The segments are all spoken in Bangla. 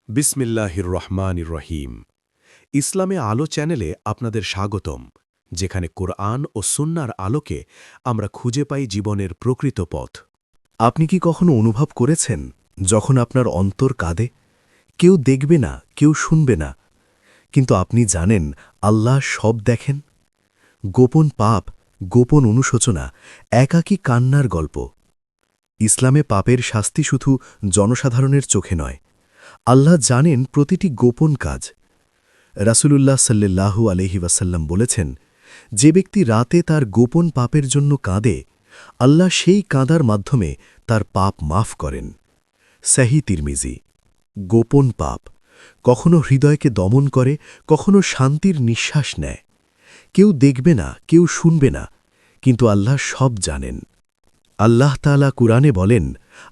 বিসমিল্লাহির রহমানির রহিম। ইসলামে আলো চ্যানেলে আপনাদের স্বাগতম, যেখানে কোরআন ও সুন্নাহর আলোকে আমরা খুঁজে পাই জীবনের প্রকৃত পথ। আপনি কি কখনো অনুভব করেছেন যখন আপনার অন্তর কাঁদে? কেউ দেখবে না, কেউ শুনবে না, কিন্তু আপনি জানেন আল্লাহ সব দেখেন। গোপন পাপ, গোপন অনুশোচনা, একাকী কান্নার গল্প। ইসলামে পাপের শাস্তি শুধু জনসাধারণের চোখে নয়, আল্লাহ জানেন প্রতিটি গোপন কাজ। রাসূলুল্লাহ সাল্লাল্লাহু আলাইহি ওয়াসাল্লাম বলেছেন, যে ব্যক্তি রাতে তার গোপন পাপের জন্য কাঁদে, আল্লাহ সেই কাঁদার মাধ্যমে তার পাপ মাফ করেন। সহিহ তিরমিজি। গোপন পাপ কখনো হৃদয়কে দমন করে, কখনো শান্তির নিঃশ্বাস নেয়। কেউ দেখবে না, কেউ শুনবে না, কিন্তু আল্লাহ সব জানেন। আল্লাহ তাআলা কুরআনে বলেন,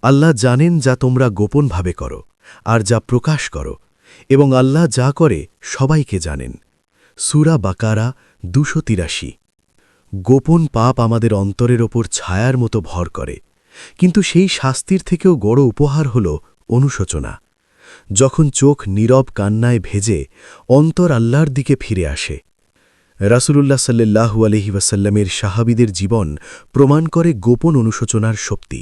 আল্লাহ জানেন যা তোমরা গোপনভাবে করো আর যা প্রকাশ করো, এবং আল্লাহ যা করে সবাইকে জানেন। সূরা বাকারা ২৮৩। গোপন পাপ আমাদের অন্তরের ওপর ছায়ার মতো ভর করে, কিন্তু সেই শাস্তির থেকেও বড় উপহার হল অনুশোচনা। যখন চোখ নীরব কান্নায় ভেজে অন্তর আল্লাহর দিকে ফিরে আসে। রাসূলুল্লাহ সাল্লাল্লাহু আলাইহি ওয়াসাল্লামের সাহাবীদের জীবন প্রমাণ করে গোপন অনুশোচনার শক্তি।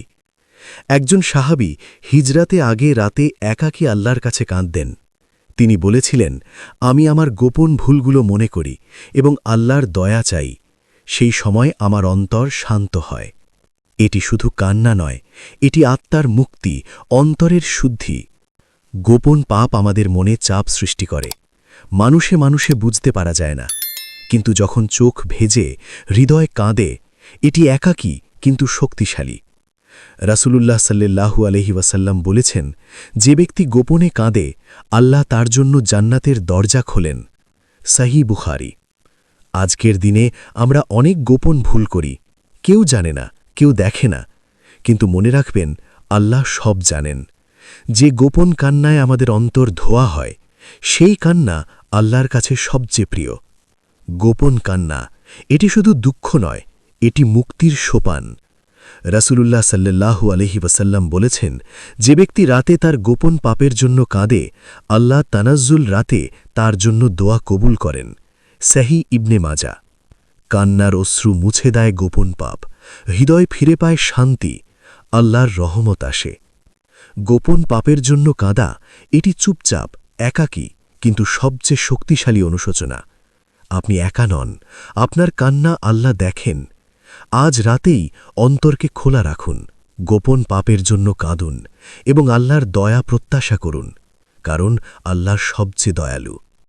একজন সাহাবী হিজরাতে আগে রাতে একাকী আল্লাহর কাছে কাঁদতেন। তিনি বলেছিলেন, আমি আমার গোপন ভুলগুলো মনে করি এবং আল্লাহর দয়া চাই। সেই সময় আমার অন্তর শান্ত হয়। এটি শুধু কান্না নয়, এটি আত্মার মুক্তি, অন্তরের শুদ্ধি। গোপন পাপ আমাদের মনে চাপ সৃষ্টি করে। মানুষে মানুষে বুঝতে পারা যায় না, কিন্তু যখন চোখ ভেজে, হৃদয় কাঁদে, এটি একাকী কিন্তু শক্তিশালী। রাসূলুল্লাহ সাল্লাল্লাহু আলাইহি ওয়াসাল্লাম বলেছেন, যে ব্যক্তি গোপনে কাঁদে, আল্লাহ তার জন্য জান্নাতের দরজা খোলেন। সহিহ বুখারী। আজকের দিনে আমরা অনেক গোপন ভুল করি, কেউ জানে না, কেউ দেখে না, কিন্তু মনে রাখবেন আল্লাহ সব জানেন। যে গোপন কান্নায় আমাদের অন্তর ধোয়া হয়, সেই কান্না আল্লাহর কাছে সবচেয়ে প্রিয়। গোপন কান্না, এটি শুধু দুঃখ নয়, এটি মুক্তির সোপান। রাসূলুল্লাহ সাল্লাল্লাহু আলাইহি ওয়াসাল্লাম বলেছেন, যে ব্যক্তি রাতে তার গোপন পাপের জন্য কাঁদে, আল্লাহ তানাজ্জুল রাতে তার জন্য দোয়া কবুল করেন। সহিহ ইবনে মাজাহ। কান্নার অশ্রু মুছে দেয় গোপন পাপ, হৃদয় ফিরে পায় শান্তি, আল্লাহর রহমত আসে। গোপন পাপের জন্য কাঁদা, এটি চুপচাপ, একাকী, কিন্তু সবচেয়ে শক্তিশালী অনুশোচনা। আপনি একা নন, আপনার কান্না আল্লাহ দেখেন। আজ রাতেই অন্তরকে খোলা রাখুন, গোপন পাপের জন্য কাঁদুন এবং আল্লাহর দয়া প্রত্যাশা করুন, কারণ আল্লাহ সবচেয়ে দয়ালু।